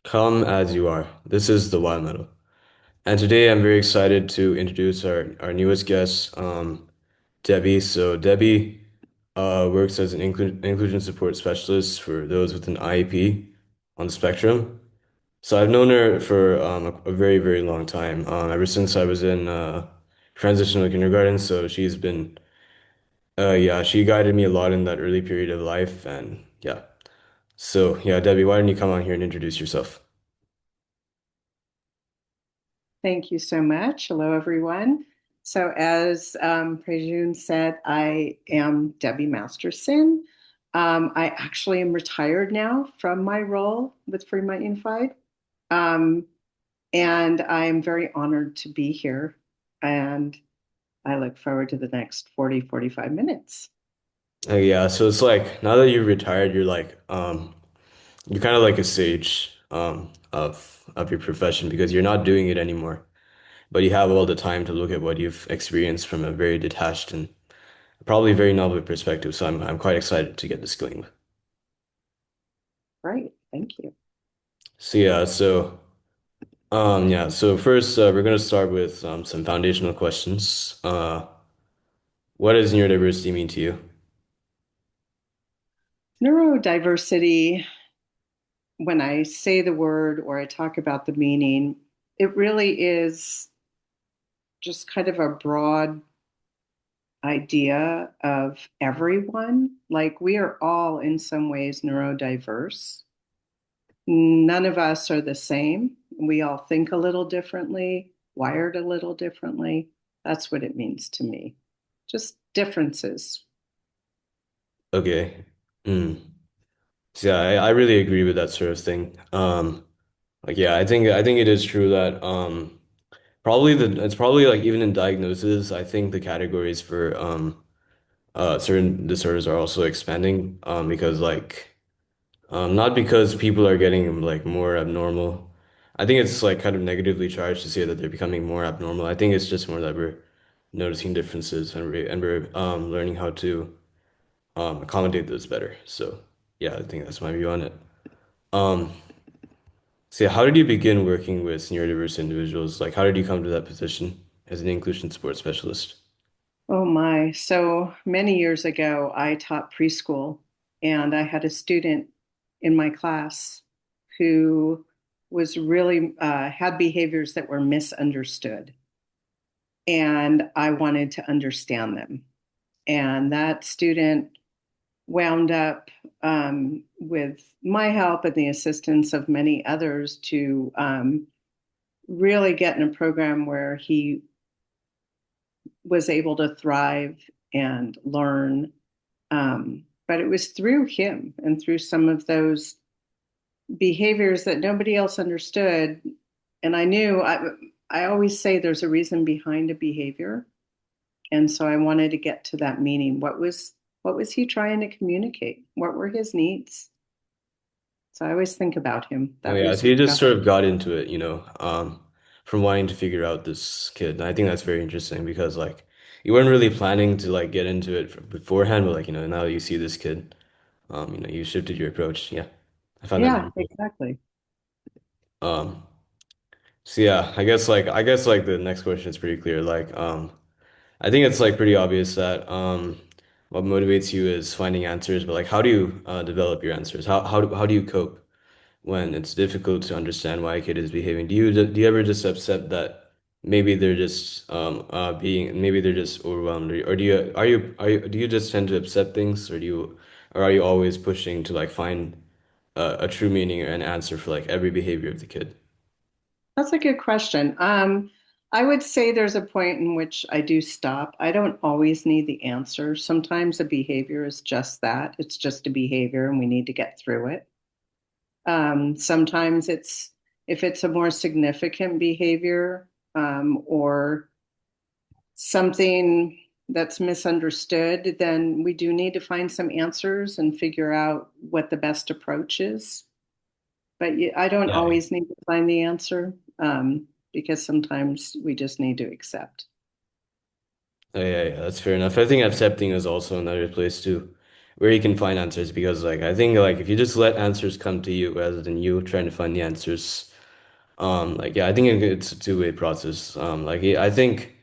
Come as you are. This is the Wild Metal. And today I'm very excited to introduce our newest guest, Debbie. So Debbie works as an inclusion support specialist for those with an IEP on the spectrum. So I've known her for a very, very long time, ever since I was in transitional kindergarten. So she's been, yeah, she guided me a lot in that early period of life. And yeah. So yeah, Debbie, why don't you come on here and introduce yourself? Thank you so much. Hello, everyone. So, as Prajun said, I am Debbie Masterson. I actually am retired now from my role with Fremont Unified. Um, and I am very honored to be here. And I look forward to the next 45 minutes. Yeah, so it's like now that you're retired, you're kind of like a sage of your profession because you're not doing it anymore. But you have all the time to look at what you've experienced from a very detached and probably very novel perspective. So I'm quite excited to get this going. Great. Thank you. So yeah, so first we're gonna start with some foundational questions. What does neurodiversity mean to you? Neurodiversity, when I say the word or I talk about the meaning, it really is just kind of a broad idea of everyone. Like we are all in some ways neurodiverse. None of us are the same. We all think a little differently, wired a little differently. That's what it means to me. Just differences. Okay. Mm. So yeah, I really agree with that sort of thing. Like yeah, I think it is true that probably it's probably like even in diagnosis, I think the categories for certain disorders are also expanding because like not because people are getting like more abnormal. I think it's like kind of negatively charged to say that they're becoming more abnormal. I think it's just more that we're noticing differences and we're learning how to accommodate those better. So yeah, I think that's my view on it. Um So, yeah, how did you begin working with neurodiverse individuals? Like, how did you come to that position as an inclusion support specialist? Oh my. So many years ago, I taught preschool, and I had a student in my class who was really had behaviors that were misunderstood. And I wanted to understand them. And that student wound up with my help and the assistance of many others to really get in a program where he was able to thrive and learn. But it was through him and through some of those behaviors that nobody else understood. And I always say there's a reason behind a behavior. And so I wanted to get to that meaning. What was he trying to communicate? What were his needs? So I always think about him. Oh That yeah, was so you what just got sort me. of got into it, from wanting to figure out this kid. And I think that's very interesting because like you weren't really planning to like get into it beforehand, but like, now that you see this kid, you shifted your approach. Yeah. I found that Yeah, very cool. exactly. Um, so yeah, I guess like the next question is pretty clear. Like, I think it's like pretty obvious that what motivates you is finding answers, but like how do you develop your answers? How do you cope when it's difficult to understand why a kid is behaving? Do you ever just accept that maybe they're just maybe they're just overwhelmed, or do you just tend to accept things, or are you always pushing to like find a true meaning or an answer for like every behavior of the kid? That's a good question. I would say there's a point in which I do stop. I don't always need the answer. Sometimes a behavior is just that. It's just a behavior and we need to get through it. Sometimes if it's a more significant behavior, or something that's misunderstood, then we do need to find some answers and figure out what the best approach is. But I don't Yeah. always need to find the answer, because sometimes we just need to accept. Oh, yeah, yeah, that's fair enough. I think accepting is also another place too. where you can find answers because like I think like if you just let answers come to you rather than you trying to find the answers, like yeah, I think it's a two-way process. Like I think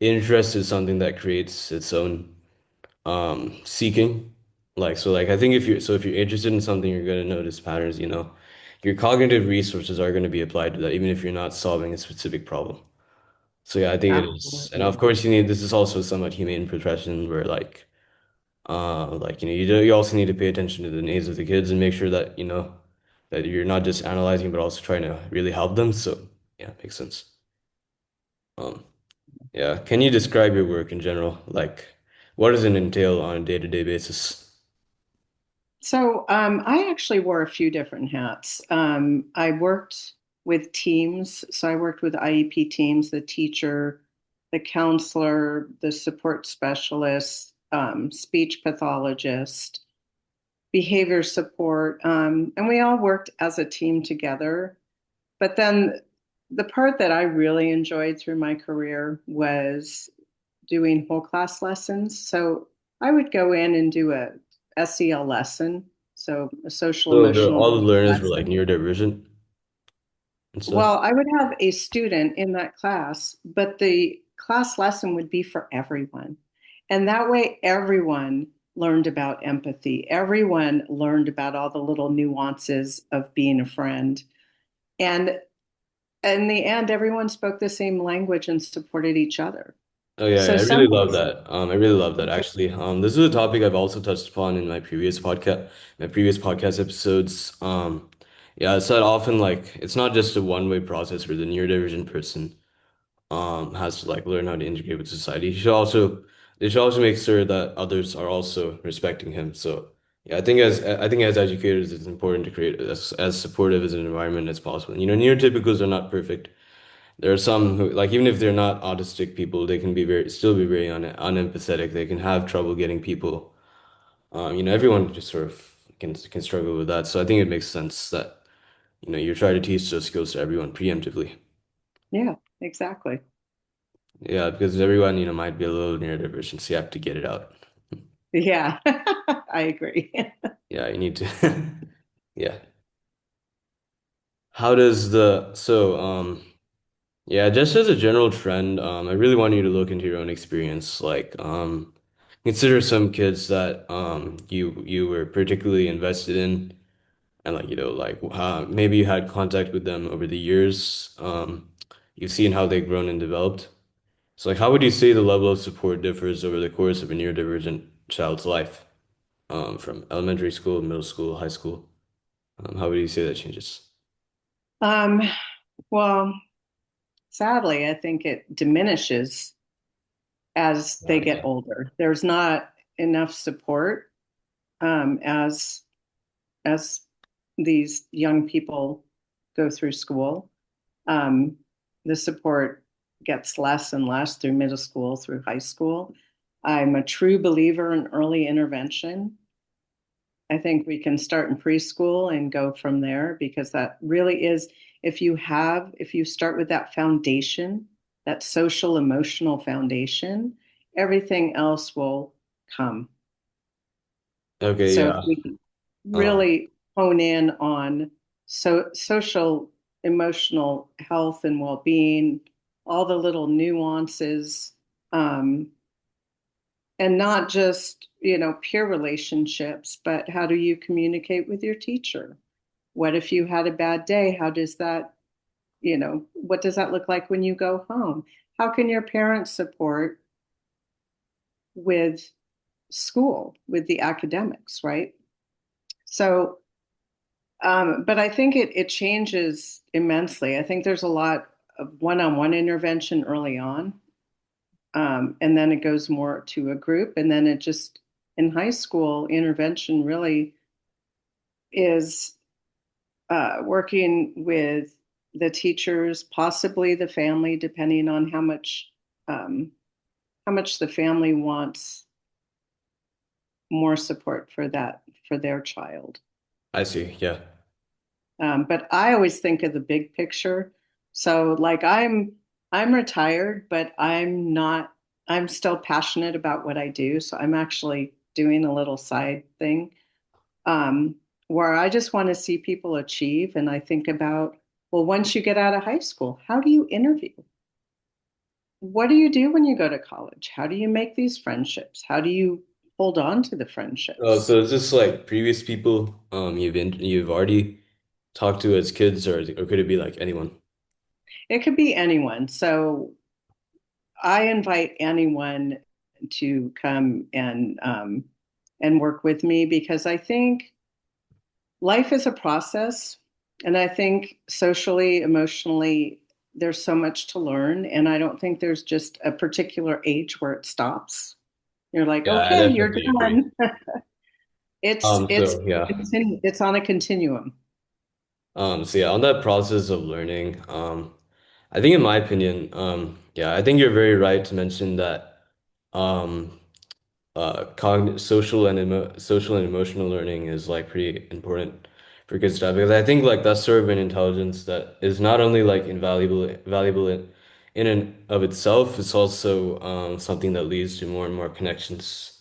interest is something that creates its own seeking. Like so like I think if you're interested in something, you're gonna notice patterns, you know. Your cognitive resources are going to be applied to that, even if you're not solving a specific problem. So yeah, I think it is. And of Absolutely. course you need this is also somewhat humane profession where like you know you also need to pay attention to the needs of the kids and make sure that you know that you're not just analyzing but also trying to really help them. So yeah, makes sense. Um yeah, can you describe your work in general? Like what does it entail on a day-to-day basis? So I actually wore a few different hats. I worked with teams. So I worked with IEP teams, the teacher, the counselor, the support specialist, speech pathologist, behavior support. And we all worked as a team together. But then the part that I really enjoyed through my career was doing whole class lessons. So I would go in and do a SEL lesson, so a social So emotional all the learners were like lesson. neurodivergent and stuff. Well, I would have a student in that class, but the class lesson would be for everyone. And that way, everyone learned about empathy. Everyone learned about all the little nuances of being a friend. And in the end, everyone spoke the same language and supported each other. Oh yeah, So yeah, I really some love days, that. I really love that actually. This is a topic I've also touched upon in my previous podcast episodes. Yeah, it's that often like it's not just a one-way process where the neurodivergent person has to like learn how to integrate with society. They should also make sure that others are also respecting him. So yeah, I think as educators, it's important to create as supportive as an environment as possible. You know, neurotypicals are not perfect. There are some who, like, even if they're not autistic people, they can be still be very unempathetic. They can have trouble getting people. You know, everyone just sort of can struggle with that. So I think it makes sense that, you know, you try to teach those skills to everyone preemptively. yeah, exactly. Yeah, because everyone, you know, might be a little neurodivergent, so you have to get it out. Yeah, I agree. Yeah, you need to. Yeah. How does the so yeah, just as a general trend, I really want you to look into your own experience. Like, consider some kids that you were particularly invested in, and like you know, like maybe you had contact with them over the years. You've seen how they've grown and developed. So, like, how would you say the level of support differs over the course of a neurodivergent child's life, from elementary school, middle school, high school? How would you say that changes? Um, well, sadly, I think it diminishes as they get Yeah. older. There's not enough support as these young people go through school. Um, the support gets less and less through middle school, through high school. I'm a true believer in early intervention. I think we can start in preschool and go from there because that really is, if you start with that foundation, that social emotional foundation, everything else will come. Okay, So if yeah. we Um, really hone in on social emotional health and well-being, all the little nuances, um, and not just, peer relationships, but how do you communicate with your teacher? What if you had a bad day? How does that, what does that look like when you go home? How can your parents support with school, with the academics, right? So, but I think it changes immensely. I think there's a lot of one-on-one intervention early on, and then it goes more to a group, and then it just in high school intervention really is working with the teachers, possibly the family, depending on um, how much the family wants more support for for their child. I see. Yeah. But I always think of the big picture. So like I'm retired, but I'm not I'm still passionate about what I do. So I'm actually doing a little side thing, um, where I just want to see people achieve. And I think about, well, once you get out of high school, how do you interview? What do you do when you go to college? How do you make these friendships? How do you hold on to the friendships? So is this like previous people you've already talked to as kids, or could it be like anyone? It could be anyone. So I invite anyone to come and work with me because I think life is a process, and I think socially, emotionally, there's so much to learn, and I don't think there's just a particular age where it stops. You're like, Yeah, I okay, you're definitely agree. done. It's So yeah. it's on a continuum. So yeah, on that process of learning, I think in my opinion, yeah, I think you're very right to mention that um social and emotional learning is like pretty important for kids to have because I think like that's sort of an intelligence that is not only like valuable in and of itself, it's also something that leads to more and more connections.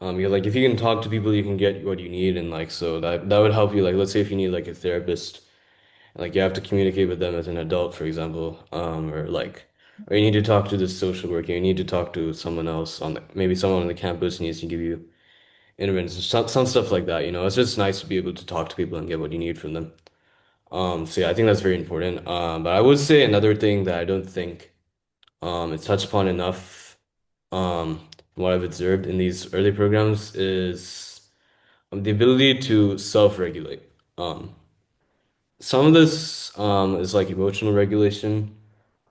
You're like if you can talk to people, you can get what you need, and like so that would help you. Like let's say if you need like a therapist, like you have to communicate with them as an adult, for example, or you need to talk to this social worker, you need to talk to someone else maybe someone on the campus needs to give you interventions, some stuff like that. It's just nice to be able to talk to people and get what you need from them. So yeah, I think that's very important. But I would say another thing that I don't think it's touched upon enough, from what I've observed in these early programs is the ability to self-regulate. Some of this is like emotional regulation.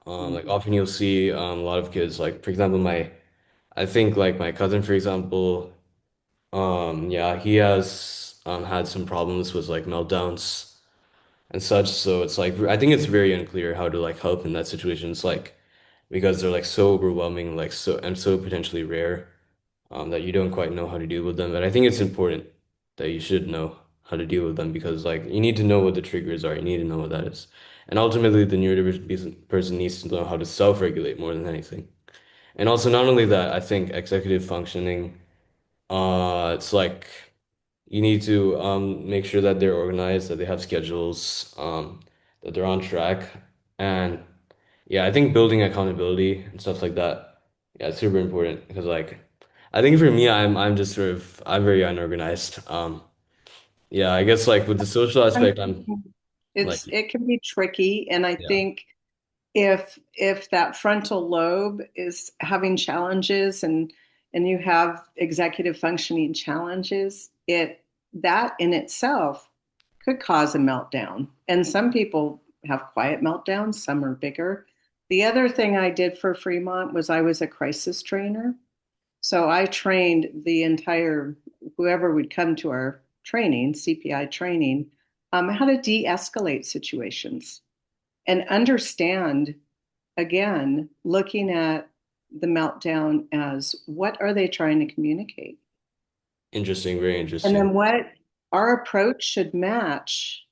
Like Mhm. often you'll see a lot of kids, like for example, I think like my cousin, for example, yeah, he has had some problems with like meltdowns and such. So it's like I think it's very unclear how to like help in that situation. It's like because they're like so overwhelming, like so potentially rare, that you don't quite know how to deal with them. But I think it's important that you should know how to deal with them because like you need to know what the triggers are. You need to know what that is. And ultimately, the neurodivergent person needs to know how to self-regulate more than anything. And also, not only that, I think executive functioning, it's like you need to make sure that they're organized, that they have schedules, that they're on track. And yeah, I think building accountability and stuff like that, yeah, it's super important because like I think for me, I'm just sort of I'm very unorganized. Yeah, I guess like with the social aspect, I'm like It can be tricky, and I yeah, think if that frontal lobe is having challenges and you have executive functioning challenges, it that in itself could cause a meltdown. And some people have quiet meltdowns, some are bigger. The other thing I did for Fremont was I was a crisis trainer. So I trained the entire whoever would come to our training, CPI training, how to de-escalate situations and understand, again, looking at the meltdown as what are they trying to communicate? interesting, very And interesting. then what our approach should match,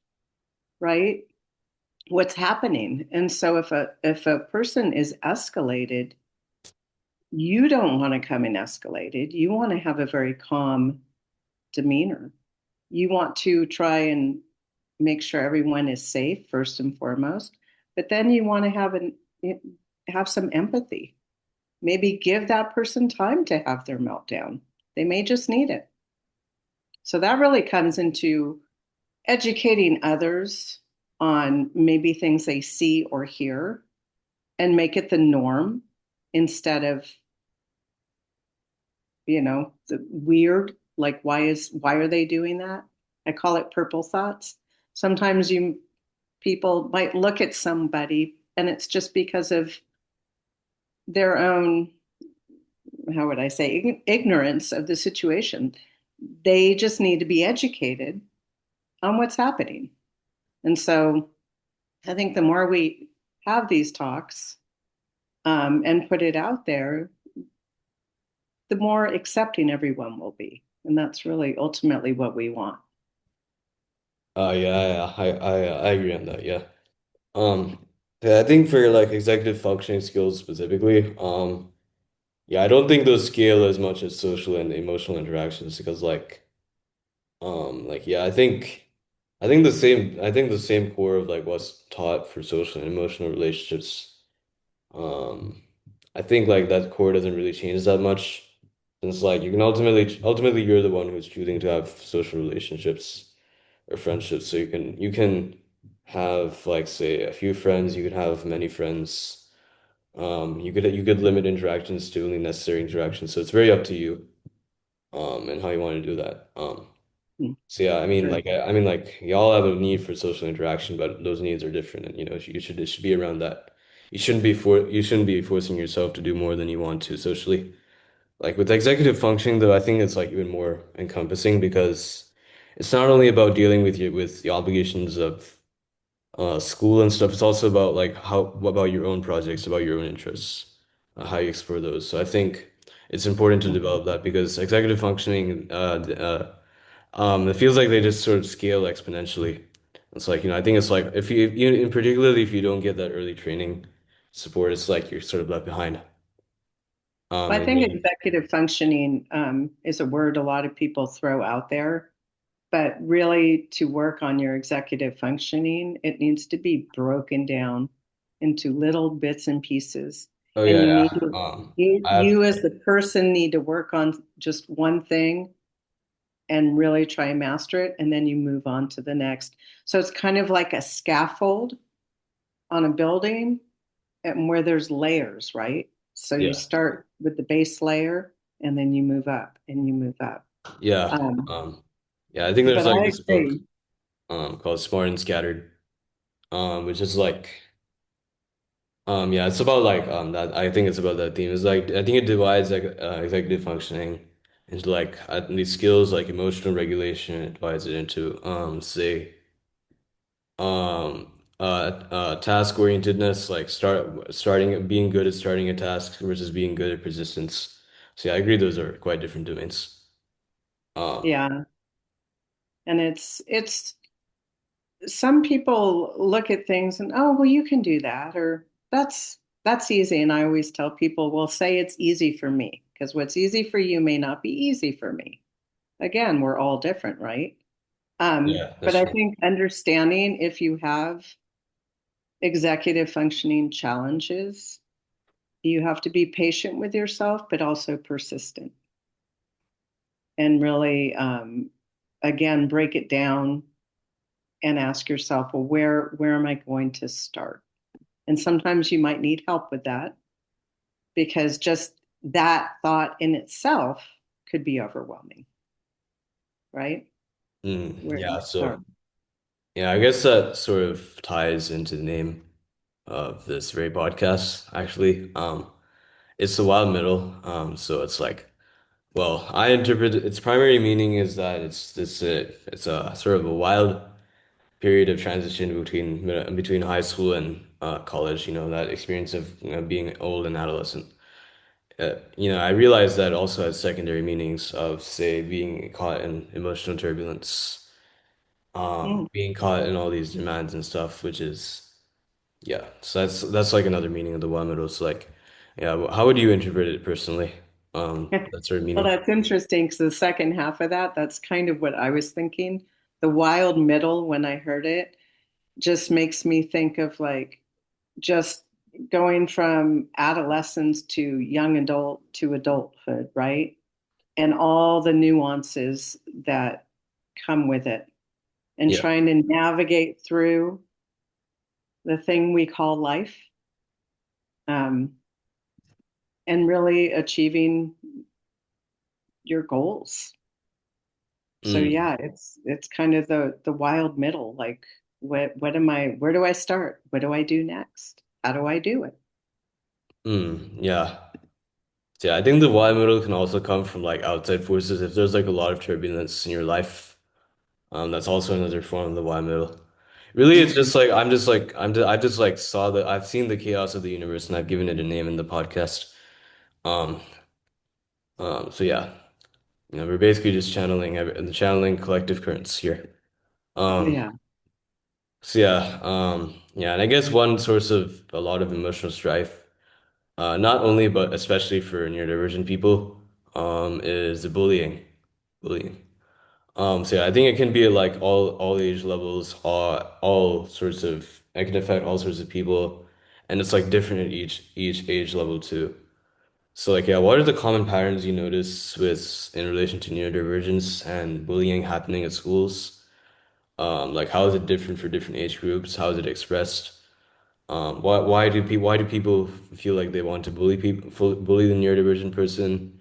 right? What's happening. And so if a person is escalated, you don't want to come in escalated. You want to have a very calm demeanor. You want to try and make sure everyone is safe first and foremost, but then you want to have some empathy. Maybe give that person time to have their meltdown. They may just need it. So that really comes into educating others on maybe things they see or hear and make it the norm instead of, the weird, like why are they doing that? I call it purple thoughts. Sometimes you people might look at somebody and it's just because of their own, how would I say, ignorance of the situation. They just need to be educated on what's happening. And so I think the more we have these talks, and put it out there, the more accepting everyone will be. And that's really ultimately what we want. Yeah, yeah, I agree on that. Yeah. Yeah, I think for like executive functioning skills specifically, Yeah, I don't think those scale as much as social and emotional interactions because like yeah, I think the same core of like what's taught for social and emotional relationships. Um, I think like that core doesn't really change that much. Since like you can ultimately you're the one who's choosing to have social relationships or friendships. So you can have like say a few friends, you could have many friends. You could limit interactions to only necessary interactions. So it's very up to you and how you want to do that. Hmm, So yeah, sure. I mean like y'all have a need for social interaction, but those needs are different and you know it should be around that. You shouldn't be forcing yourself to do more than you want to socially. Like with executive functioning though, I think it's like even more encompassing because it's not only about dealing with the obligations of school and stuff. It's also about like what about your own projects, about your own interests, how you explore those. So I think it's important to develop that because executive functioning, it feels like they just sort of scale exponentially. It's like, you know, I think it's like if you, in particularly if you don't get that early training support, it's like you're sort of left behind. Well, I And think yeah, executive functioning is a word a lot of people throw out there, but really to work on your executive functioning, it needs to be broken down into little bits and pieces. oh And yeah, you need yeah. to, you I've as the person need to work on just one thing and really try and master it, and then you move on to the next. So it's kind of like a scaffold on a building and where there's layers, right? So you yeah, start with the base layer and then you move up and you move up. yeah, Um, yeah. I think there's but like I this book agree. called Smart and Scattered, which is like yeah, it's about like that. I think it's about that theme. It's like I think it divides like executive functioning into like these skills like emotional regulation. It divides it into say task orientedness, like starting being good at starting a task versus being good at persistence. So yeah, I agree those are quite different domains. Um Yeah. And it's some people look at things and, oh, well, you can do that, or that's easy. And I always tell people, well, say it's easy for me, because what's easy for you may not be easy for me. Again, we're all different, right? yeah, that's But I true. think understanding if you have executive functioning challenges, you have to be patient with yourself, but also persistent and really, again, break it down and ask yourself, well, where am I going to start? And sometimes you might need help with that because just that thought in itself could be overwhelming, right? Where do Yeah, you start? so yeah, I guess that sort of ties into the name of this very podcast, actually. It's the wild middle. So it's like, well, I interpret its primary meaning is that it's a sort of a wild period of transition between high school and college. You know, that experience of being old and adolescent. I realized that also has secondary meanings of, say, being caught in emotional turbulence, Mm. being caught in all these demands and stuff, which is yeah. So that's like another meaning of the wild middle. So like, yeah, how would you interpret it personally? That sort of Well, meaning. that's interesting because the second half of that, that's kind of what I was thinking. The wild middle, when I heard it, just makes me think of like just going from adolescence to young adult to adulthood, right? And all the nuances that come with it, and Yeah. trying to navigate through the thing we call life, um, and really achieving your goals. So Mm, yeah, it's kind of the wild middle. Like, what am I? Where do I start? What do I do next? How do I do it? yeah. So, yeah, I think the wild middle can also come from like outside forces. If there's like a lot of turbulence in your life, that's also another form of the wild middle. Really, it's Hmm. just like I just like saw that I've seen the chaos of the universe and I've given it a name in the podcast. Um, so yeah, we're basically just channeling collective currents here. Um, Yeah. so yeah, yeah, and I guess one source of a lot of emotional strife. not only but especially for neurodivergent people, is the bullying. So yeah, I think it can be at like all age levels, all sorts of it can affect all sorts of people, and it's like different at each age level too. So like yeah, what are the common patterns you notice with in relation to neurodivergence and bullying happening at schools? Like how is it different for different age groups? How is it expressed? Why do people feel like they want to bully the neurodivergent person?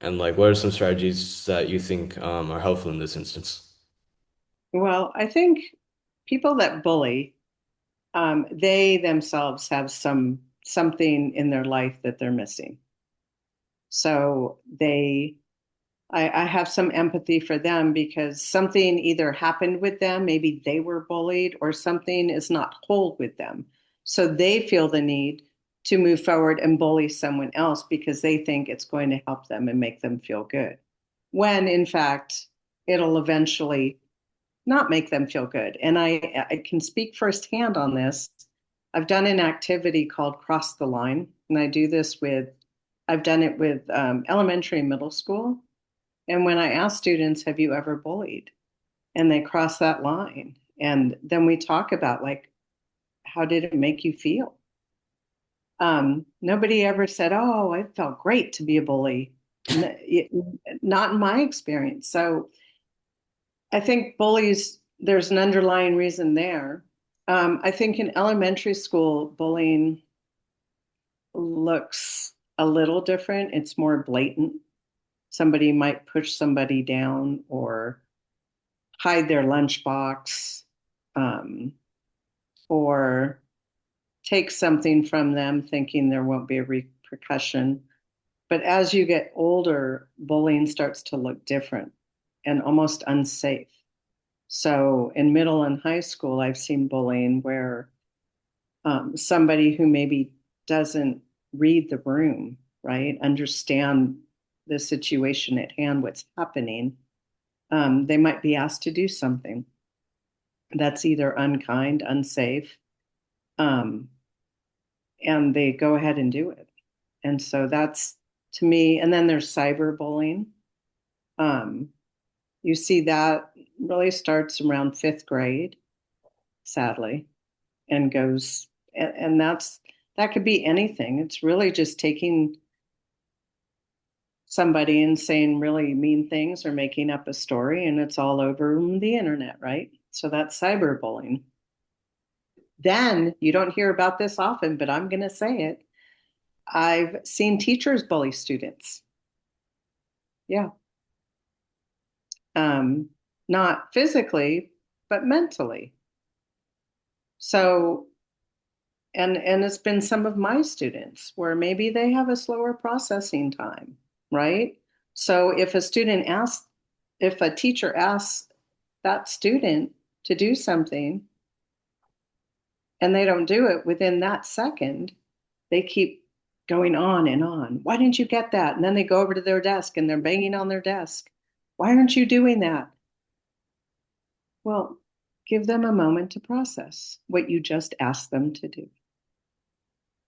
And like what are some strategies that you think are helpful in this instance? Well, I think people that bully, they themselves have something in their life that they're missing. So I have some empathy for them because something either happened with them, maybe they were bullied, or something is not whole with them. So they feel the need to move forward and bully someone else because they think it's going to help them and make them feel good. When in fact, it'll eventually not make them feel good. And I can speak firsthand on this. I've done an activity called Cross the Line, and I've done it with elementary and middle school. And when I ask students, have you ever bullied? And they cross that line. And then we talk about like, how did it make you feel? Nobody ever said, oh, I felt great to be a bully. Not in my experience. So I think bullies, there's an underlying reason there. I think in elementary school, bullying looks a little different. It's more blatant. Somebody might push somebody down or hide their lunchbox, um, or take something from them thinking there won't be a repercussion. But as you get older, bullying starts to look different and almost unsafe. So in middle and high school, I've seen bullying where somebody who maybe doesn't read the room, right, understand the situation at hand, what's happening, they might be asked to do something that's either unkind, unsafe, um, and they go ahead and do it. And so that's to me, and then there's cyberbullying. Um, you see that really starts around fifth grade, sadly, and goes, and that could be anything. It's really just taking somebody and saying really mean things or making up a story, and it's all over the internet, right? So that's cyberbullying. Then you don't hear about this often, but I'm going to say it. I've seen teachers bully students. Yeah. Um, Not physically, but mentally. So, and it's been some of my students where maybe they have a slower processing time, right? So if a teacher asks that student to do something and they don't do it within that second, they keep going on and on. Why didn't you get that? And then they go over to their desk and they're banging on their desk. Why aren't you doing that? Well, give them a moment to process what you just asked them to do.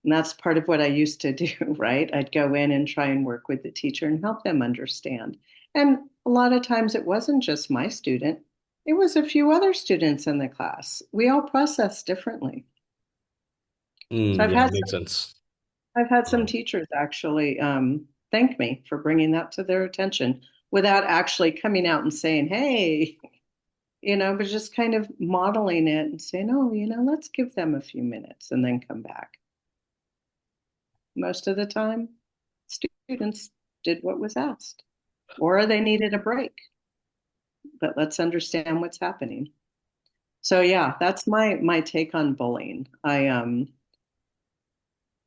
And that's part of what I used to do, right? I'd go in and try and work with the teacher and help them understand. And a lot of times it wasn't just my student, it was a few other students in the class. We all process differently. So Yeah, it makes sense. I've had some Um, teachers actually thank me for bringing that to their attention without actually coming out and saying, hey, but just kind of modeling it and saying, oh, let's give them a few minutes and then come back. Most of the time, students did what was asked, or they needed a break, but let's understand what's happening. So yeah, that's my take on bullying. I'm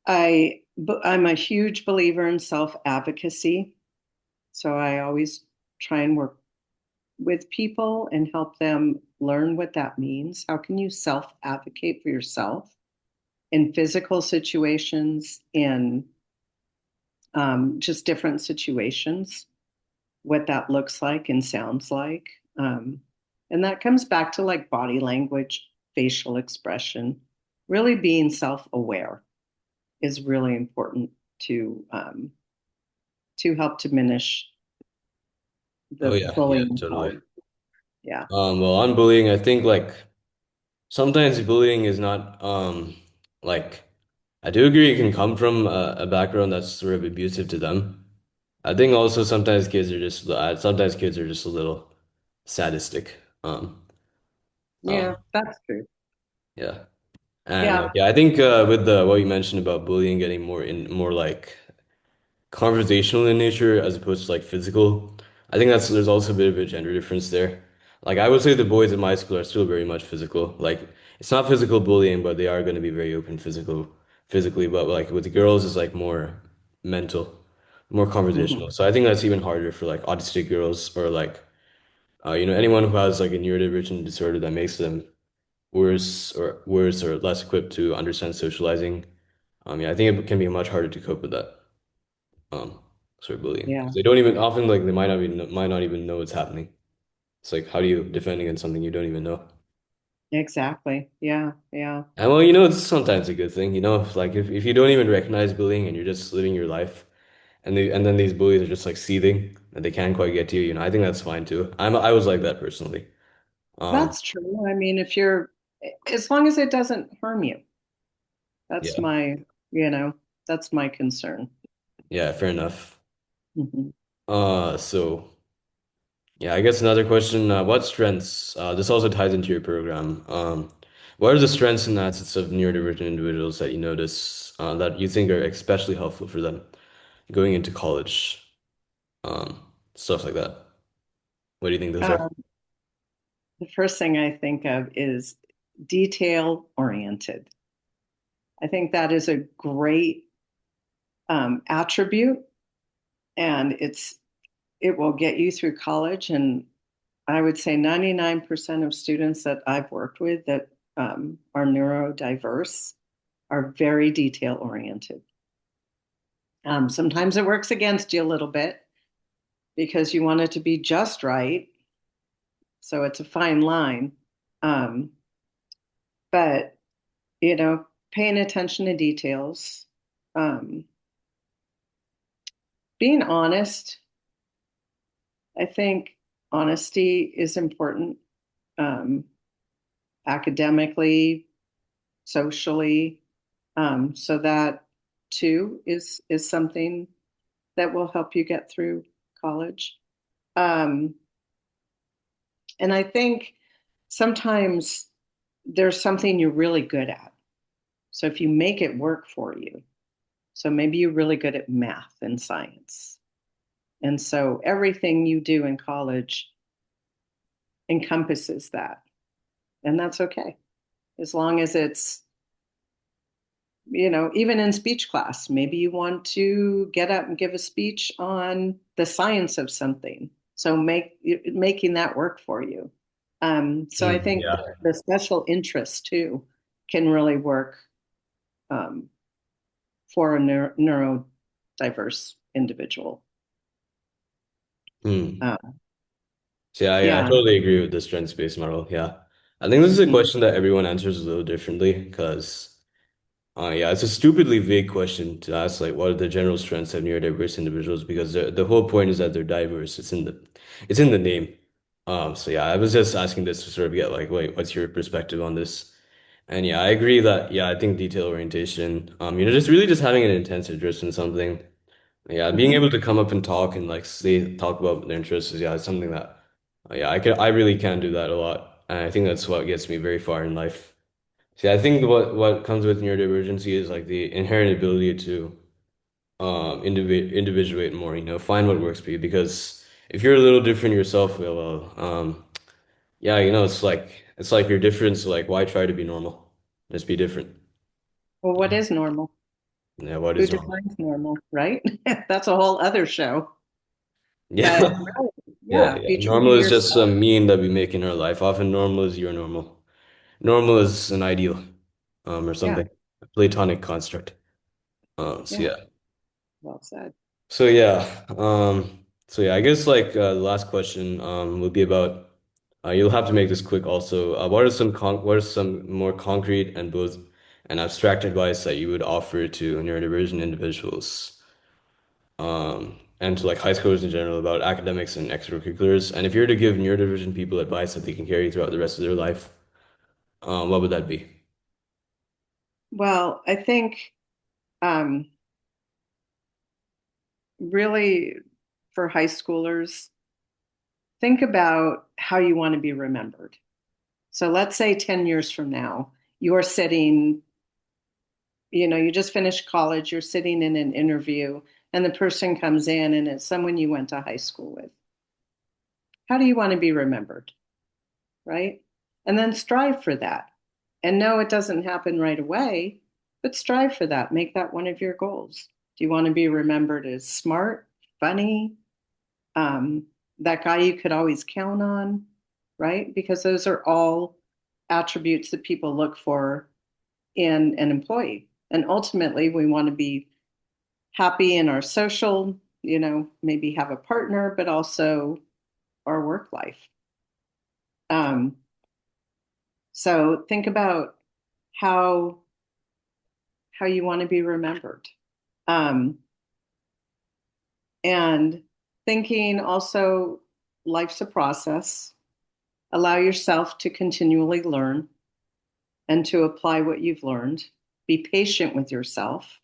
a huge believer in self-advocacy. So I always try and work with people and help them learn what that means. How can you self-advocate for yourself in physical situations, in just different situations, what that looks like and sounds like. And that comes back to like body language, facial expression, really being self aware. is really important to help diminish Oh the yeah, yeah, bullying totally. problem. Yeah. Well, on bullying, I think like sometimes bullying is not like I do agree it can come from a background that's sort of abusive to them. I think also sometimes kids are just a little sadistic. Yeah, Um, that's true. yeah. And Yeah. yeah, I think with the what you mentioned about bullying getting more like conversational in nature as opposed to like physical. I think there's also a bit of a gender difference there. Like I would say the boys in my school are still very much physical. Like it's not physical bullying, but they are going to be very open physically. But like with the girls, it's like more mental, more conversational. Mhm. So I think that's even harder for like autistic girls or like anyone who has like a neurodivergent disorder that makes them worse or less equipped to understand socializing. Yeah, I think it can be much harder to cope with that um sort of bullying because Yeah, they don't even often like they might not even know it's happening. It's like how do you defend against something you don't even know? exactly. Yeah, yeah. And well, it's sometimes a good thing, if you don't even recognize bullying and you're just living your life and then these bullies are just like seething and they can't quite get to you, I think that's fine too. I was like that personally. Um That's true. I mean, if you're, as long as it doesn't harm you, that's yeah. my, you know, that's my concern. Yeah, fair enough. Mhm. So yeah, I guess another question, what strengths, this also ties into your program. What are the strengths and assets of neurodivergent individuals that you notice that you think are especially helpful for them going into college? Um, Stuff like that. What do you think those are? Um, the first thing I think of is detail oriented. I think that is a great attribute, and it will get you through college. And I would say 99% of students that I've worked with that are neurodiverse are very detail oriented. Sometimes it works against you a little bit because you want it to be just right. So it's a fine line. Um, but, paying attention to details, um, being honest, I think honesty is important um, academically, socially. So that too is something that will help you get through college. Um, and I think sometimes there's something you're really good at. So if you make it work for you, so maybe you're really good at math and science. And so everything you do in college encompasses that. And that's okay. As long as it's, even in speech class, maybe you want to get up and give a speech on the science of something. So making that work for you. So I think Yeah. the special interest too can really work um, for a neurodiverse individual. Hmm. Uh, So yeah, I yeah. totally agree with the strengths-based model. Yeah. I think this is a Mhm. question that everyone answers a little differently because yeah, it's a stupidly vague question to ask, like, what are the general strengths of neurodiverse individuals? Because the whole point is that they're diverse. It's in the name. So yeah, I was just asking this to sort of get like, wait, what's your perspective on this? And yeah, I agree that yeah, I think detail orientation, just having an intense interest in something. Yeah, being Mhm. able to come up and talk and like talk about their interests is yeah, it's something that yeah, I really can do that a lot. And I think that's what gets me very far in life. See, I think what comes with neurodivergency is like the inherent ability to individuate more, find what works for you. Because if you're a little different yourself, yeah, it's like you're different, so like why try to be normal? Just be different. Well, what is normal? Yeah, what Who is normal? defines normal, right? That's a whole other show. Yeah. But really, Yeah, yeah, yeah. be true to Normal is just yourself. some mean that we make in our life. Often normal is your normal. Normal is an ideal, or Yeah, something. A Platonic construct. So yeah, yeah. well said. So yeah, I guess like the last question would be about you'll have to make this quick also. What are some more concrete and both and abstract advice that you would offer to neurodivergent individuals, and to like high schoolers in general about academics and extracurriculars? And if you were to give neurodivergent people advice that they can carry throughout the rest of their life, what would that be? Well, I think um, really for high schoolers, think about how you want to be remembered. So let's say 10 years from now, you're sitting, you just finished college, you're sitting in an interview, and the person comes in and it's someone you went to high school with. How do you want to be remembered? Right? And then strive for that. And no, it doesn't happen right away, but strive for that. Make that one of your goals. Do you want to be remembered as smart, funny, um, that guy you could always count on, right? Because those are all attributes that people look for in an employee. And ultimately, we want to be happy in our social, maybe have a partner, but also our work life. Um, so think about how how you want to be remembered. Um, and thinking also life's a process. Allow yourself to continually learn and to apply what you've learned. Be patient with yourself,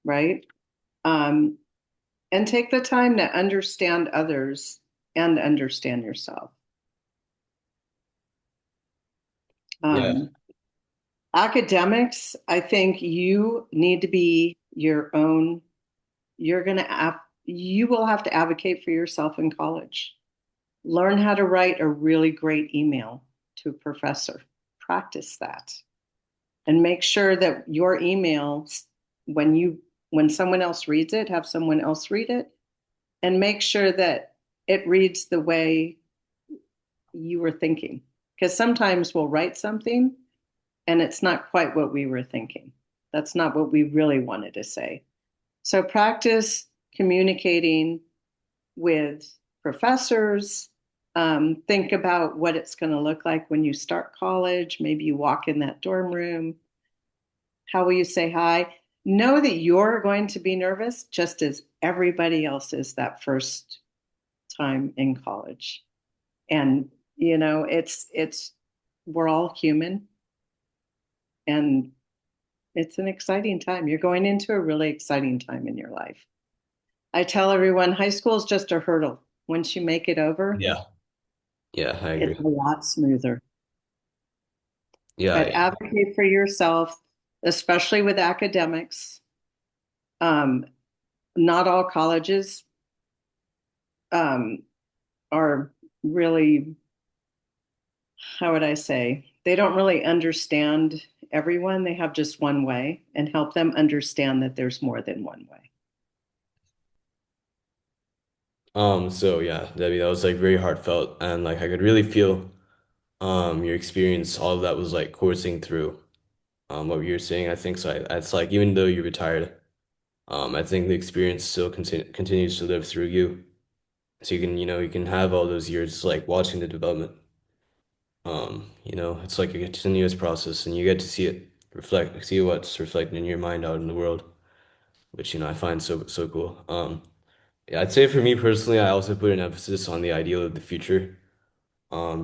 right? Um, and take the time to understand others and understand yourself. Yeah, Um, Academics, I think you need to be your own. You will have to advocate for yourself in college. Learn how to write a really great email to a professor. Practice that and make sure that your emails, when someone else reads it, have someone else read it and make sure that it reads the way you were thinking. Because sometimes we'll write something and it's not quite what we were thinking. That's not what we really wanted to say. So practice communicating with professors. Think about what it's going to look like when you start college. Maybe you walk in that dorm room. How will you say hi? Know that you're going to be nervous just as everybody else is that first time in college. And it's we're all human and it's an exciting time. You're going into a really exciting time in your life. I tell everyone high school is just a hurdle. Once you make it over, yeah, yeah, I it's agree. a lot smoother. Yeah, But yeah. advocate for yourself, especially with academics. Um, Not all colleges um, are really, how would I say, they don't really understand everyone. They have just one way and help them understand that there's more than one way. So yeah, Debbie, that was like very heartfelt, and like I could really feel your experience. All of that was like coursing through what you were saying. I think so. It's like even though you're retired, I think the experience still continues to live through you. So you can, you can have all those years like watching the development. It's like a continuous process, and you get to see it reflect, see what's reflected in your mind out in the world, which I find so cool. Yeah, I'd say for me personally, I also put an emphasis on the ideal of the future.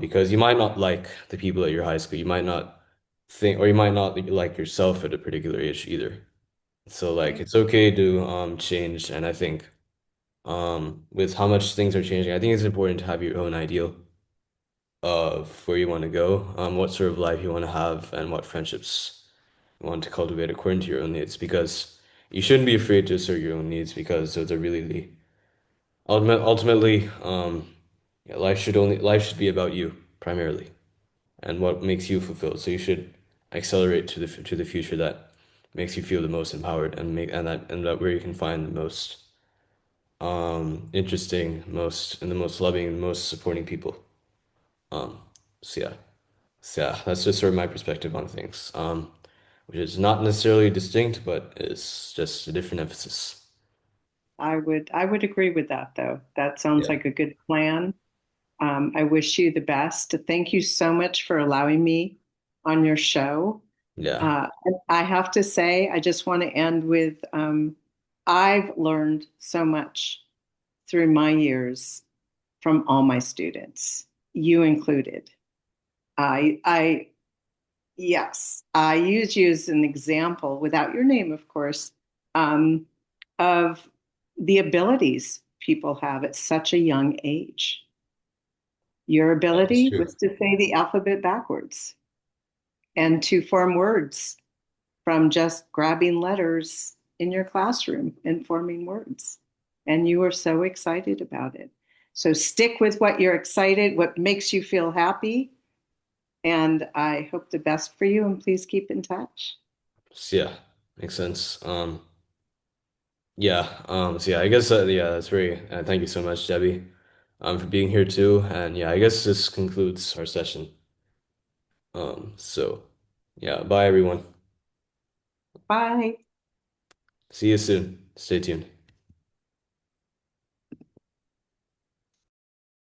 Because you might not like the people at your high school, you might not think, or you might not like yourself at a particular age either. So like Right. it's okay to change, and I think with how much things are changing, I think it's important to have your own ideal of where you want to go, what sort of life you want to have, and what friendships you want to cultivate according to your own needs. Because you shouldn't be afraid to assert your own needs because those are really the ultimately yeah, life should be about you primarily and what makes you fulfilled. So you should accelerate to the future that makes you feel the most empowered and that where you can find the most interesting, most and the most loving, the most supporting people. Um, so yeah, that's just sort of my perspective on things. Which is not necessarily distinct, but it's just a different emphasis. I would agree with that though. That sounds Yeah. like a good plan. I wish you the best. Thank you so much for allowing me on your show. Yeah. And I have to say, I just want to end with I've learned so much through my years from all my students, you included. I yes, I use you as an example, without your name, of course, um, of the abilities people have at such a young age. Your That's ability true. was to say the alphabet backwards and to form words from just grabbing letters in your classroom and forming words. And you were so excited about it. So stick with what you're excited, what makes you feel happy. And I hope the best for you, and please keep in touch. So, yeah, makes sense. Yeah. So yeah, I guess yeah, that's very. Thank you so much, Debbie, for being here too. And yeah, I guess this concludes our session. So yeah, bye everyone. Bye. See you soon. Stay tuned.